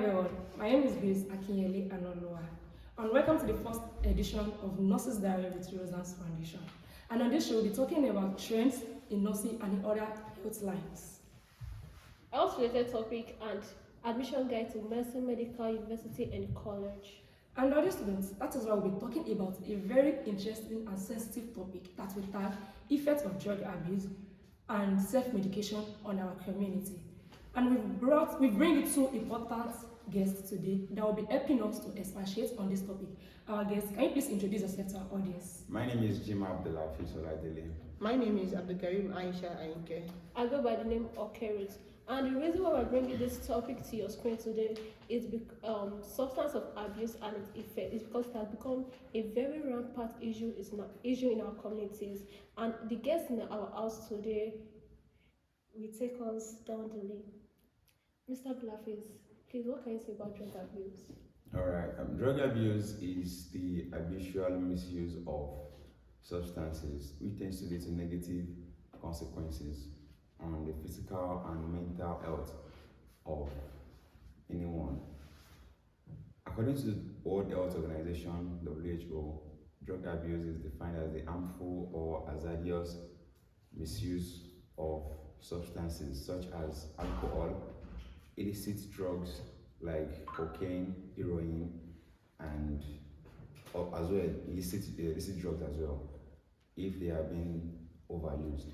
everyone, my name is Grace Akinyele Anonoa, and welcome to the first edition of Nurses Diary with Roslan's Foundation. And on this show, we'll be talking about trends in nursing and in other health lines. Health-related topic and admission guide to nursing, medical, university, and college. And all students, that is why we'll be talking about a very interesting and sensitive topic that will tag effects of drug abuse and self-medication on our community. And we bring you two important guests today that will be helping us to expatiate on this topic. Our guests, can you please introduce yourself to our audience? My name is Jim Abdulhafiz Oladele. My name is Abdulkarim Aisha Ainke. I go by the name of Kerit. And the reason why we're bringing this topic to your screen today is substance of abuse and its effect is because it has become a very rampant issue in our communities. And the guests in our house today will take us down the lane. Mr. Abdulhafiz, please, what can you say about drug abuse? All right. Drug abuse is the habitual misuse of substances, which tends to lead to negative consequences on the physical and mental health of anyone. According to the World Health Organization, WHO, drug abuse is defined as the harmful or hazardous misuse of substances such as alcohol, illicit drugs like cocaine, heroin, and as well illicit drugs as well, if they are being overused.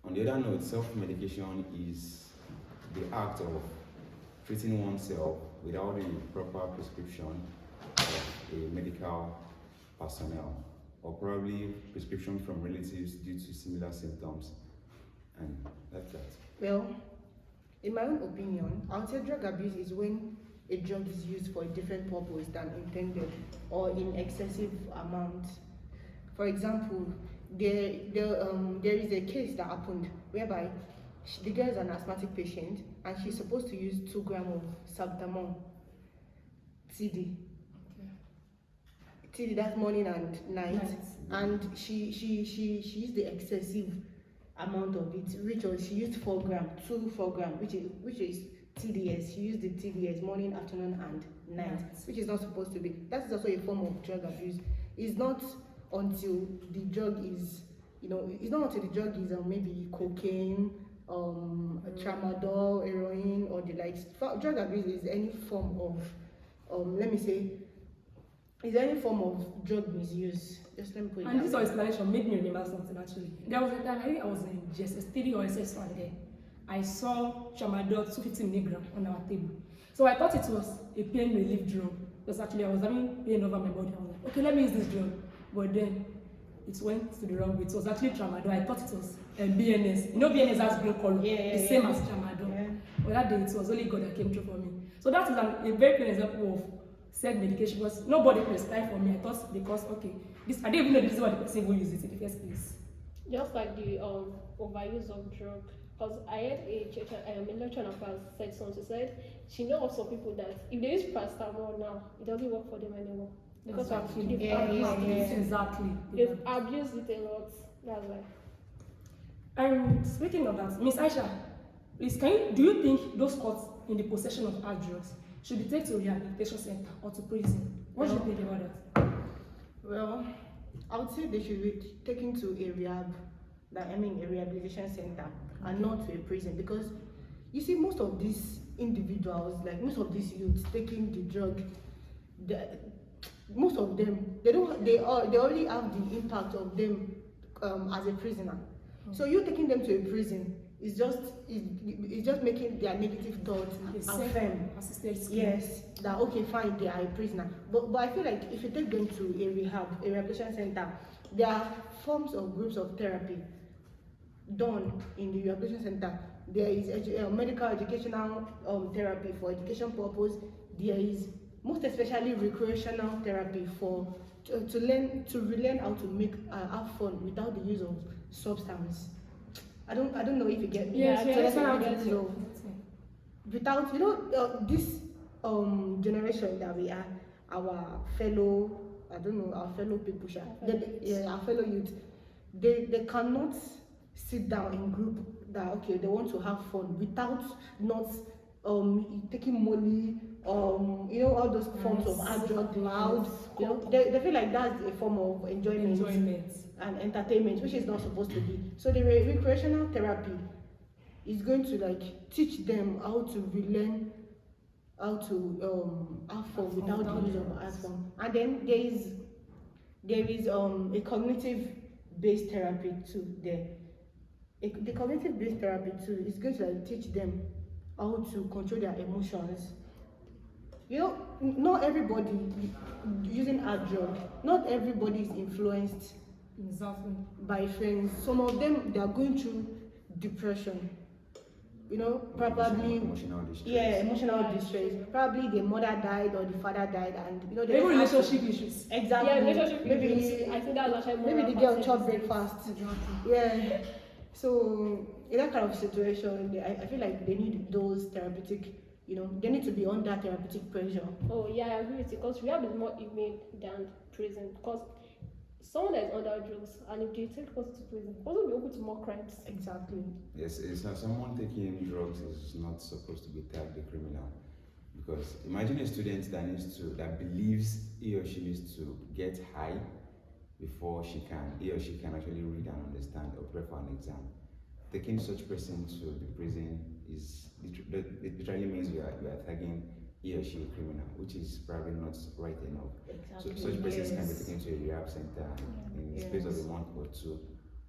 On the other note, self-medication is the act of treating oneself without a proper prescription of a medical personnel, or probably prescription from relatives due to similar symptoms, and that's that. Well, in my own opinion, I would say drug abuse is when a drug is used for a different purpose than intended or in excessive amount. For example, there is a case that happened whereby the girl is an asthmatic patient and she's supposed to use 2 grams of salbutamol TD. TD, that's morning and night. And she used the excessive amount of it, which was she used 4 grams, 4 grams, which is TDS. She used the TDS morning, afternoon, and night, which is not supposed to be. That is also a form of drug abuse. It's not until the drug is, maybe cocaine, tramadol, heroin, or the likes. Drug abuse is any form of, is any form of drug misuse. Just let me put it. And this explanation made me remember something actually. There was a time, I think I was in GSS3 or SS1 there. I saw tramadol 250 milligram on our table. So I thought it was a pain relief drug. Because actually I was having pain over my body. I was like, okay, let me use this drug. But then it went to the wrong way. It was actually tramadol. I thought it was BNS. You know BNS has green color, the same as tramadol. Yeah. But that day it was only God that came through for me. So that is a very clear example of self-medication, because nobody prescribed for me. I thought because I didn't even know this is what the person will use it in the first place. Just like the overuse of drug. Because I had a lecturer in class said something. She said she knows of some people that if they use paracetamol now, it doesn't work for them anymore. Because they've abused it a lot. That's why. And speaking of that, Miss Aisha, please, do you think those caught in the possession of hard drugs should be taken to a rehabilitation center or to prison? What do you think about that? Well, I would say they should be taken to a rehabilitation center and not to a prison, because you see most of these individuals, like most of these youths taking the drug, most of them they already have the impact of them as a prisoner. So you taking them to a prison is just making their negative thoughts affirm. Yes, that okay, fine, they are a prisoner. But I feel like if you take them to a rehabilitation center, there are forms of groups of therapy done in the rehabilitation center. There is medical educational therapy for education purpose. There is most especially recreational therapy to relearn how to have fun without the use of substance. I don't know if you get me. Yes, without this generation that we are, our fellow people, our fellow youth, they cannot sit down in group that okay they want to have fun without not taking money, all those forms of hard drug, loud. They feel like that's a form of enjoyment and entertainment, which is not supposed to be. So the recreational therapy is going to like teach them how to relearn how to have fun without the use of hard form. And then there is a cognitive based therapy too there. The cognitive based therapy too is going to like teach them how to control their emotions. Not everybody using hard drug, not everybody is influenced by friends. Some of them, they are going through depression, probably emotional distress. Emotional distress. Probably the mother died or the father died, and maybe relationship issues. Exactly. Yeah, relationship maybe issues. I think that's actually maybe the girl chop breakfast. Exactly. Yeah. So in that kind of situation, I feel like they need those therapeutic. They need to be under therapeutic pressure. Oh yeah, I agree with you, because rehab is more humane than prison. Because someone that is under drugs and if they take us to prison, also be open to more crimes. Exactly. Yes, it's not, someone taking drugs is not supposed to be tagged a criminal, because imagine a student that believes he or she needs to get high before he or she can actually read and understand or prepare for an exam. Taking such person to the prison it literally means you are tagging he or she a criminal, which is probably not right enough. Exactly. So such persons can be taken to a rehab center in the space of a month or two,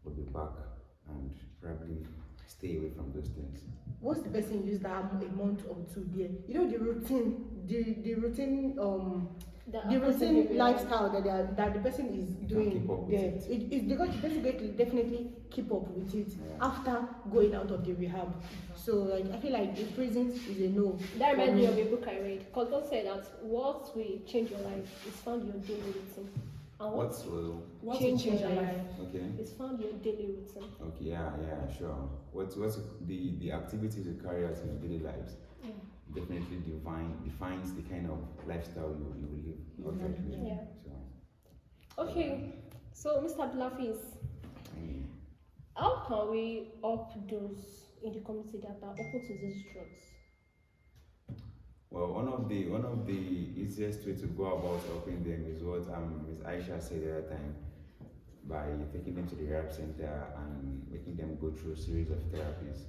will be back and probably stay away from those things. Once the person use that a month or two there, the routine, the routine lifestyle that the person is doing there, it's because the person going to definitely keep up with it after going out of the rehab. So like I feel like the prisons is a no. That reminds me of a book I read. Because God said that what will change your life is found in your daily routine. And What will change your life okay? is found in your daily routine. Okay, yeah, sure. What's the activities you carry out in your daily lives? Definitely defines the kind of lifestyle you will live. Okay. Yeah. Okay, so Mr. Abdulhafiz, how can we help those in the community that are open to these drugs? Well, one of the easiest way to go about helping them is what Ms. Aisha said the other time, by taking them to the rehab center and making them go through a series of therapies.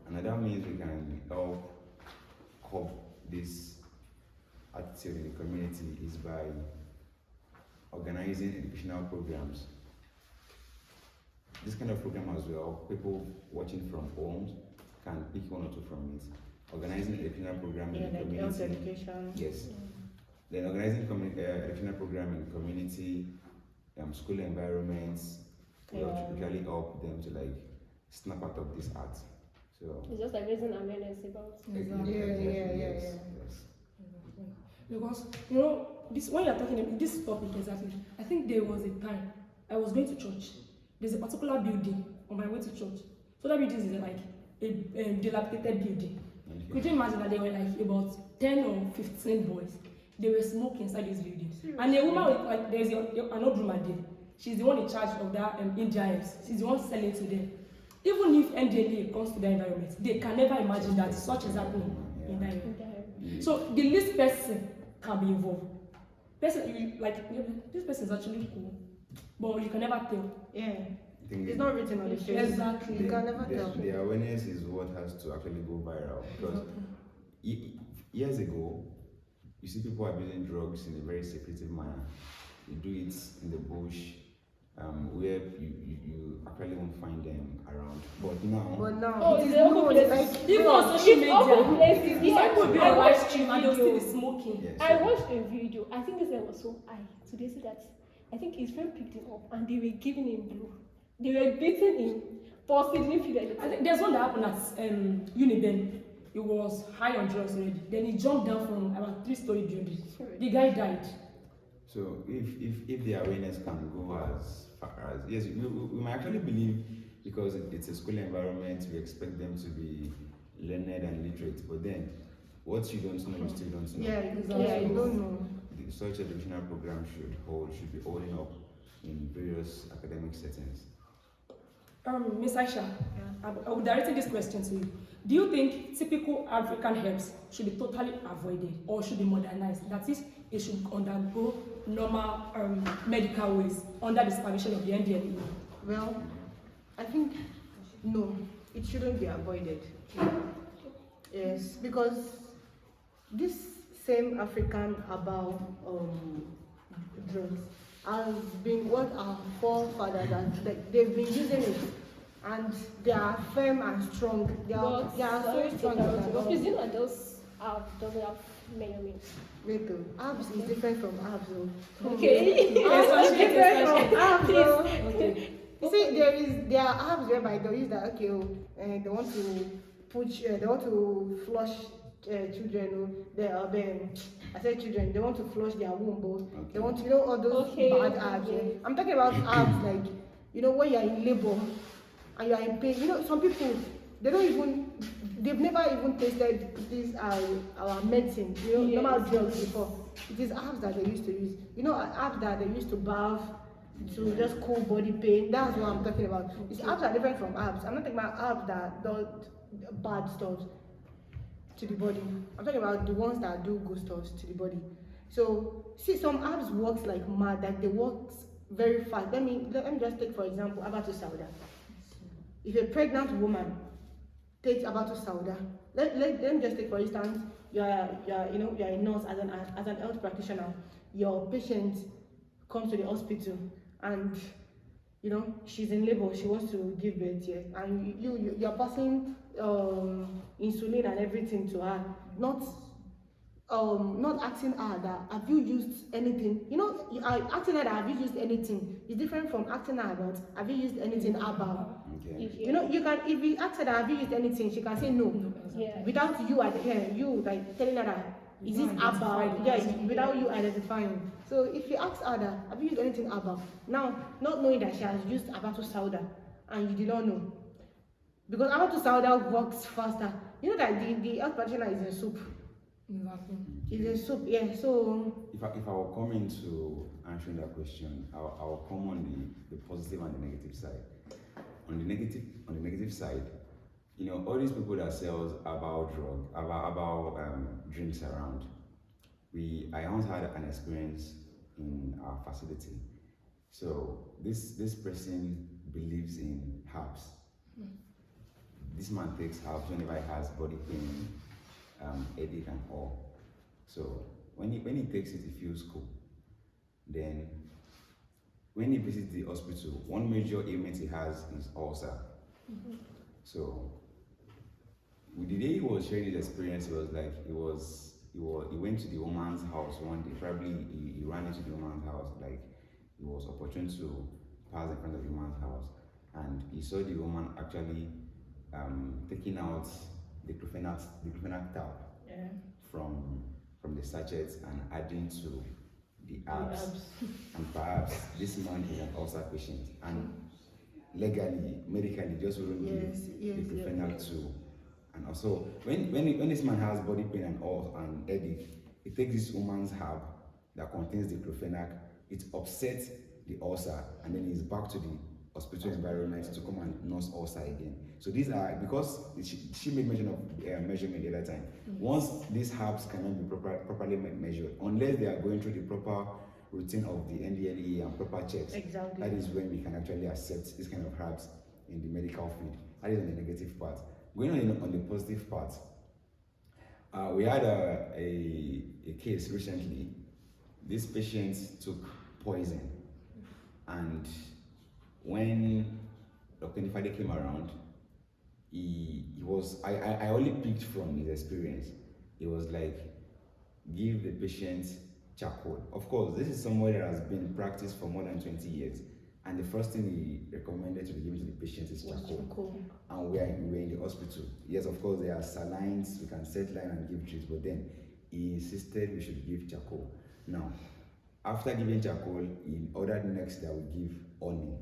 Another means we can help curb this attitude in the community is by organizing educational programs. This kind of program as well, people watching from homes can pick one or two from it. Organizing an educational program in the community. Education. Yes. Then organizing educational program in the community, school environments, will usually help them to like snap out of this art. So It's just like raising awareness about. yes. Because this when you're talking about this topic exactly, I think there was a time I was going to church. There's a particular building on my way to church. So that building is like a dilapidated building. Okay. Could you imagine that there were like about 10 or 15 boys? They were smoking inside this building. Seriously? And a woman with like there's an old woman there. She's the one in charge of that Indians. She's the one selling to them. Even if NDLA comes to the environment, they can never imagine that such is happening in that environment. So the least person can be involved. This person is actually cool, but you can never tell. Yeah. It's not written on the face. Exactly. You can never tell. The awareness is what has to actually go viral, because years ago, you see people abusing drugs in a very secretive manner. You do it in the bush, where you actually won't find them around. But now, it is open places. Even on social media, open places. Some people be on live stream and they'll still be smoking. yes. I watched a video. I think this guy was so high. So they said that I think his friend picked him up and they were giving him blow. They were beating him for significant. I think there's one that happened at Uniben. He was high on drugs already. Then he jumped down from about 3-story building. The guy died. So if the awareness can go as far as, yes, we might actually believe, because it's a school environment, we expect them to be learned and literate, but then what you don't know, you still don't know. Yeah, exactly. You don't know. Such educational program should be holding up in various academic settings. Miss Aisha, I will direct this question to you. Do you think typical African herbs should be totally avoided or should be modernized? That is, it should undergo normal medical ways under the supervision of the NDLEA? Well, I think no, it shouldn't be avoided. Yes, because this same African herbal drugs has been what our forefathers they've been using it, and they are firm and strong. They are so strong. But please, you know those doesn't have measurement. Wait, herbs is different from herbs. Okay. Herbs is different from herbs. Please. Okay. You see, there are herbs whereby they use that. Okay, they want to they want to flush children. I said children. They want to flush their womb. Okay. They want to, all those bad herbs. Okay. I'm talking about herbs like, when you are in labor and you are in pain. Some people they've never even tasted this our medicine. Normal drugs before. It is herbs that they used to use. Herbs that they used to bath to just cool body pain. That's what I'm talking about. It's herbs are different from herbs. I'm not talking about herbs that do bad stuff to the body. I'm talking about the ones that do good stuff to the body. So see, some herbs works like mad, like they work very fast. Let me just take for example Abatu Sauda. If a pregnant woman takes Abatu Sauda, let me just take for instance, you're a nurse as an health practitioner. Your patient comes to the hospital and she's in labor, she wants to give birth, yes, and you're passing insulin and everything to her, not asking her that have you used anything. Asking her that have you used anything is different from asking her that have you used anything herbal. Okay. You can, if you ask her that have you used anything, she can say no. Yeah. Without you like telling her that is this herbal, without you identifying. So if you ask her that have you used anything herbal, now not knowing that she has used Abatu Sauda and you did not know, because Abatu Sauda works faster. You know that the health practitioner is in soup. Exactly. It's in soup, yeah. So If I will come into answering that question, I'll come on the positive and the negative side. On the negative side, all these people that sells about drinks around. I once had an experience in our facility. So this person believes in herbs. This man takes herbs whenever he has body pain, headache and all. So when he takes it, he feels cool. Then when he visits the hospital, one major ailment he has is ulcer. So the day he was sharing his experience, it was like he went to the woman's house one day. Probably he ran into the woman's house, like he was opportune to pass in front of the woman's house, and he saw the woman actually taking out the diclofenac tab from the sachets and adding to the herbs. And perhaps this man is an ulcer patient, and legally, medically, just wouldn't give diclofenac to. And also, when this man has body pain and headache, he takes this woman's herb that contains diclofenac. It upsets the ulcer, and then he's back to the hospital environment to come and nurse ulcer again. So these are, because she made mention of measurement the other time. Once these herbs cannot be properly measured, unless they are going through the proper routine of the NDLEA and proper checks, exactly, that is when we can actually accept this kind of herbs in the medical field. That is on the negative part. Going on the positive part, we had a case recently. This patient took poison, and when Dr. Nifade came around, I only picked from his experience. It was like, give the patient charcoal. Of course, this is somewhere that has been practiced for more than 20 years. And the first thing he recommended to be given to the patient is charcoal. And we're in the hospital. Yes, of course, there are salines, we can set line and give treats, but then he insisted we should give charcoal. Now, after giving charcoal, he ordered next that we give honey.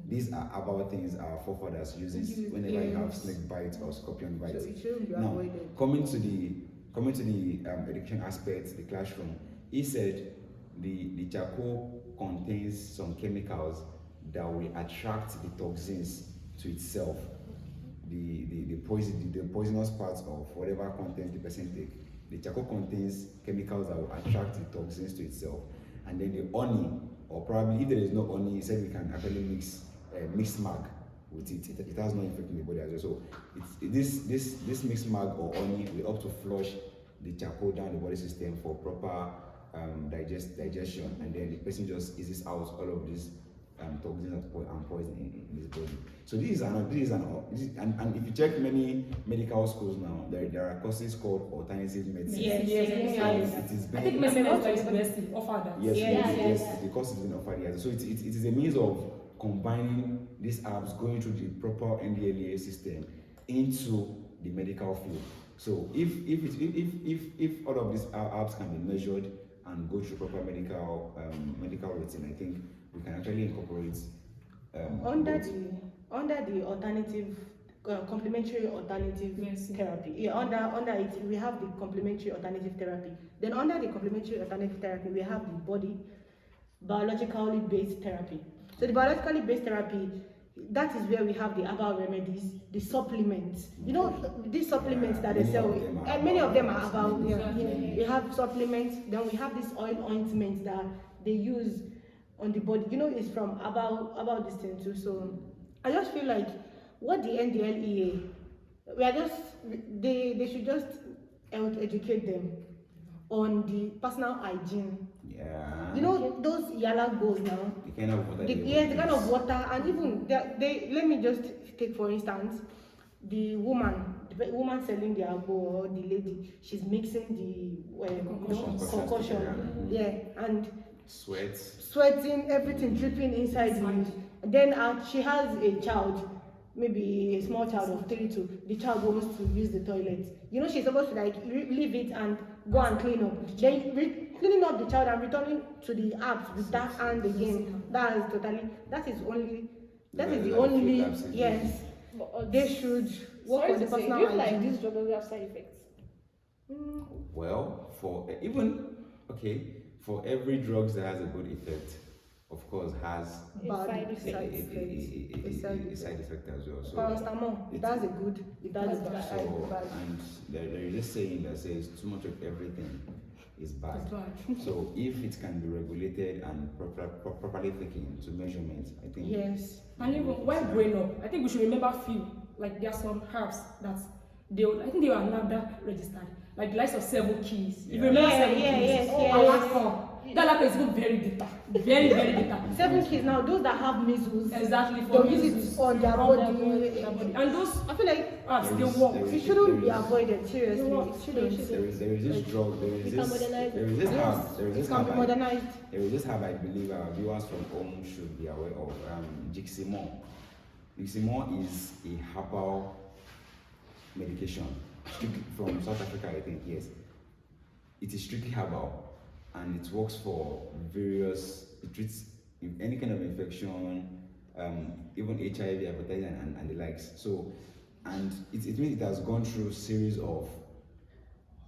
These are about things our forefathers uses whenever you have snake bites or scorpion bites. So it shouldn't be now, avoided. coming to the education aspect, the classroom, he said the charcoal contains some chemicals that will attract the toxins to itself. the poisonous parts of whatever contents the person take. The charcoal contains chemicals that will attract the toxins to itself, and then the honey, or probably if there is no honey, he said we can actually mix mag with it. It has no effect in the body as well. So this mixed mag or honey will help to flush the charcoal down the body system for proper digestion, and then the person just eases out all of these toxins and poison in his body. So and if you check many medical schools now, there are courses called alternative medicine. Yes. It is I think medicine is offered that. Yes, the course has been offered here. So it is a means of combining these herbs, going through the proper NDLEA system into the medical field. So if all of these herbs can be measured and go through proper medical routine, I think we can actually incorporate under the alternative complementary alternative therapy. Yeah, under it we have the complementary alternative therapy. Then under the complementary alternative therapy we have the biologically based therapy. So the biologically based therapy, that is where we have the herbal remedies, the supplements. You know, these supplements that they sell, and many of them are herbal. We have supplements, then we have this oil ointment that they use on the body. You know, it's from herbal this thing too. So I just feel like what the NDLEA, they should just health educate them on the personal hygiene. Yeah. You know those yellow goes now. The kind of water. The kind of water, and even they let me just take for instance the woman selling the alcohol, or the lady, she's mixing the concoction. Yeah, and sweating, everything dripping inside it. Then she has a child, maybe a small child of 3 to the child wants to use the toilet. You know, she's supposed to like leave it and go and clean up. Then cleaning up the child and returning to the apps with that hand again. That is the only yes. They should work on the personal hygiene. Like this drug doesn't have side effects? Well, for every drug that has a good effect, of course, has a side effect as well. So paracetamol, it has a good, it has a bad. And there is this saying that says too much of everything is bad. So if it can be regulated and properly taken to measurement, I think. Yes. And even while growing up, I think we should remember few, like there are some herbs that I think they were NAFDAC registered, like the likes of 7 keys. If you remember 7 keys, yes. That is even very bitter, very bitter. 7 keys now, those that have measles, exactly, they'll use it on their body. And those, I feel like they work. It shouldn't be avoided. Seriously, it shouldn't. There is this drug. There is this herb. There is this herb I believe our viewers from home should be aware of. Jiximor. Jiximor is a herbal medication from South Africa, I think. Yes, it is strictly herbal. And it works for various, it treats any kind of infection, even HIV, hepatitis, and the likes. So, and it means it has gone through a series of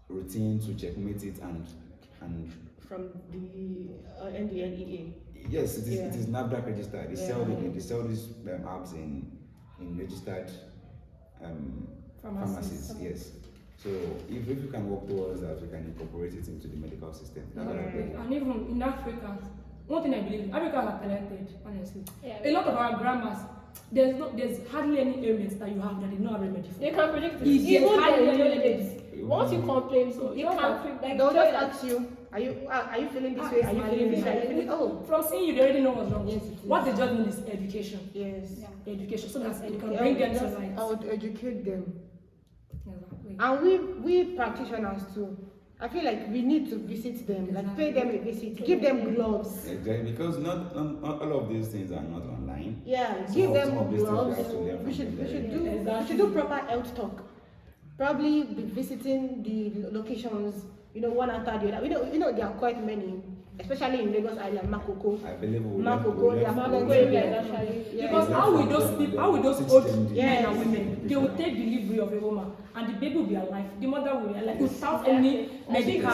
routines to checkmate it and from the NDLEA. Yes, it is NAFDAC registered. They sell these herbs in registered pharmacies. Yes. So if we can work towards that, we can incorporate it into the medical system. And even in Africa, one thing I believe, Africans are talented, honestly. A lot of our grandmas, there's hardly any ailments that you have that they don't have remedy for. They can predict it. Once you complain, they can predict. They'll just ask you, are you feeling this way? Are you feeling this way? From seeing you, they already know what's wrong. Yes, what they just need is education. Yes. Education, so that you can bring them to light. I would educate them. Exactly. And we practitioners too, I feel like we need to visit them, like pay them a visit, give them gloves. Exactly, because not all of these things are not online. Yeah, give them gloves. We should do proper health talk. Probably be visiting the locations, one after the other. We know there are quite many, especially in Lagos Island, Makoko. I believe Makoko, there are plenty actually. Because how will those old men and women, they will take delivery of a woman and the baby will be alive, the mother will be alive without any medical.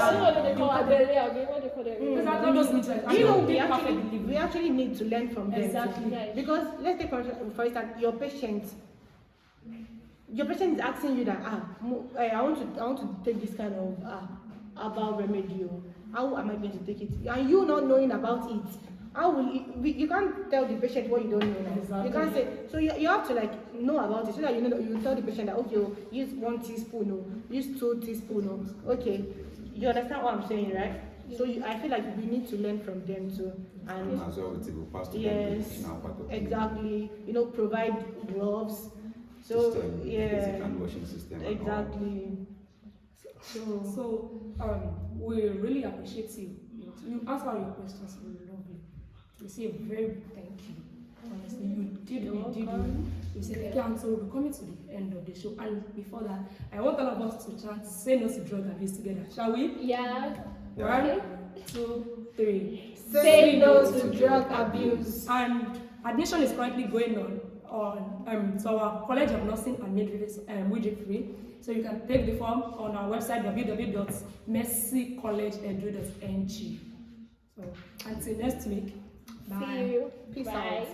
We actually need to learn from them. Exactly. Because let's take for instance, your patient, your patient is asking you that I want to take this kind of herbal remedy. How am I going to take it? And you not knowing about it, how will you can't tell the patient what you don't know now. Exactly. You can't say, so you have to like know about it so that you know, you tell the patient that okay, use 1 teaspoon, use 2 teaspoon, okay. You understand what I'm saying, right? So I feel like we need to learn from them too, and as well with the past yes, exactly. You know, provide gloves. So system, basic hand washing system. Exactly. So we really appreciate you. You answer all your questions. We love you. We say a very big thank you. Honestly, you did. We say thank you. And so we're coming to the end of the show. And before that, I want all of us to chant "Say no to drug abuse" together. Shall we? Yeah. 1, 2, 3. Say no to drug abuse. And admission is currently going on so our College of Nursing and Midwifery. So you can take the form on our website www.mercycollegeedu.ng. So until next week, bye. See you. Peace Bye. out.